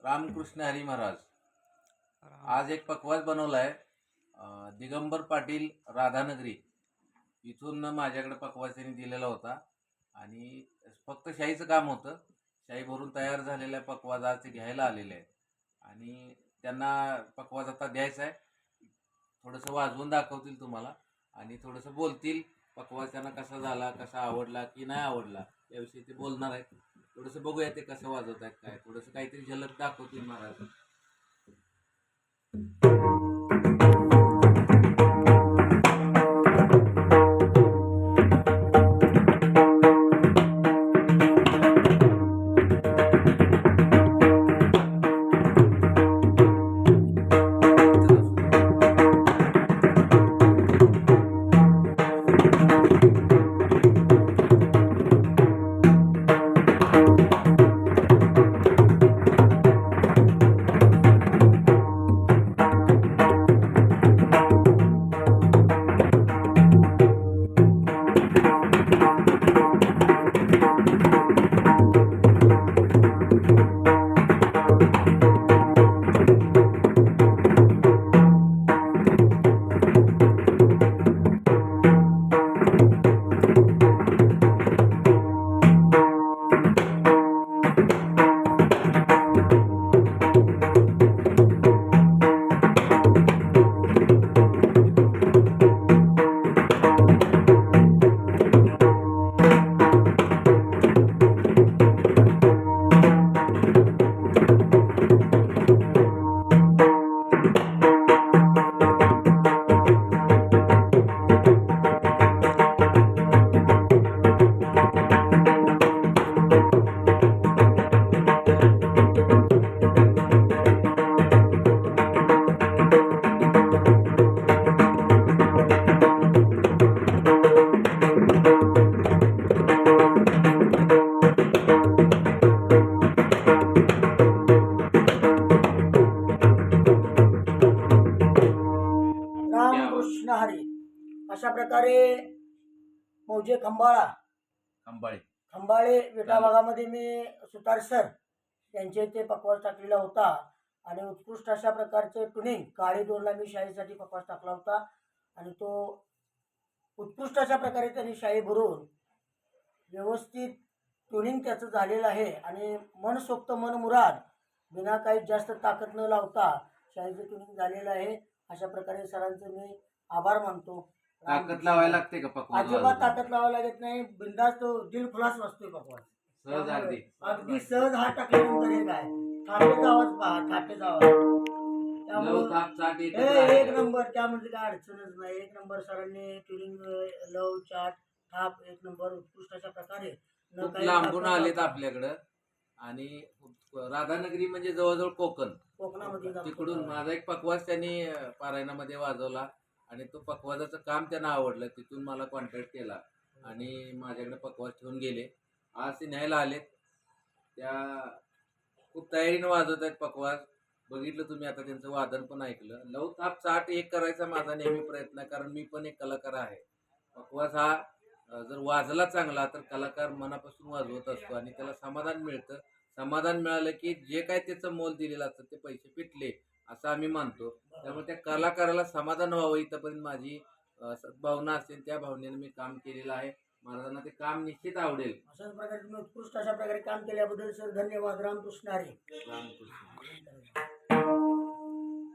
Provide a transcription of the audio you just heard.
रामकृष्ण हरी महाराज. राम आज एक पकवास बनवलाय. दिगंबर पाटील राधानगरी इथून माझ्याकडे पकवास त्यांनी दिलेला होता आणि फक्त शाईचं काम होतं. शाई भरून तयार झालेला पकवास आज ते घ्यायला आलेले आहेत आणि त्यांना पकवास आता द्यायचा आहे. थोडंसं वाजवून दाखवतील तुम्हाला आणि थोडंसं बोलतील. पकवास त्यांना कसा झाला, कसा आवडला की नाही आवडला याविषयी ते बोलणार आहेत. थोडंसं बघूया ते कसं वाजवत आहेत, काय थोडंसं काहीतरी झलक दाखवतील महाराज. रामकृष्ण हरी. अशा प्रकारे मौजे खंबाळा खंबाळे खंबाळे विटा भागामध्ये मी सुतार सर यांचे ते पकवास टाकलेला होता आणि उत्कृष्ट अशा प्रकारचे टुनिंग काळी दोरला मी शाईसाठी पकवास टाकला होता आणि तो उत्कृष्ट अशा प्रकारे त्यांनी शाई भरून व्यवस्थित ट्युनिंग त्याचं झालेलं आहे आणि मनसोक्त मन मुराद बिना काही जास्त ताकद न लावता शाईचं ट्युनिंग झालेलं आहे. अशा प्रकारे सरांचे मी आभार मानतो. ताकद लावायला लागते का पकवास अजिबात ताकद लावायला लागत नाही. बिंदास तो दिल खुलास वाजतोय पकवास. सहज अगदी अगदी सहज हात टाकल्यानंतर हे काय थाटेचा आवाज पहा, थाटेचा आवाज. लव ताप चाट हे एकत्र आहे. एक नंबर, त्यामध्ये काय अडचणच नाही. एक नंबर सरांनी ट्युनिंग लव चाट थाप एक नंबर उत्कृष्ट अशा प्रकारे न खूप काही लांबून ताकद आलेत लावता. आपल्याकडं आणि राधानगरी म्हणजे जवळजवळ कोकण. कोकणामध्ये जातो. तिकडून माझा एक पकवास त्यांनी पारायणामध्ये वाजवला आणि तो पकवासाचं काम त्यांना आवडलं. तिथून मला कॉन्टॅक्ट केला आणि माझ्याकडे पकवास ठेवून गेले. आज ते न्यायला आलेत. त्या खूप तयारीनं वाजवत आहेत पकवास. बघितलं तुम्ही आता त्यांचं वादन पण ऐकलं. लव ताप चाट एक करायचा माझा नेहमी प्रयत्न आहे, कारण मी पण एक कलाकार आहे. पकवास हा जर वाजला चांगला तर कलाकार मनापासून वाजवत असतो आणि त्याला समाधान मिळतं. समाधान मिळालं की जे काय त्याचं मोल दिलेलं असतं ते पैसे फिटले असं आम्ही मानतो. त्यामुळे त्या कलाकाराला समाधान व्हावं इथंपर्यंत माझी भावना असेल. त्या भावनेनं मी काम केलेलं आहे. महाराजांना ते काम निश्चित आवडेल. अशाच प्रकारे तुम्ही उत्कृष्ट अशा प्रकारे काम केल्याबद्दल सर धन्यवाद. रामकृष्ण हरी. रामकृष्ण.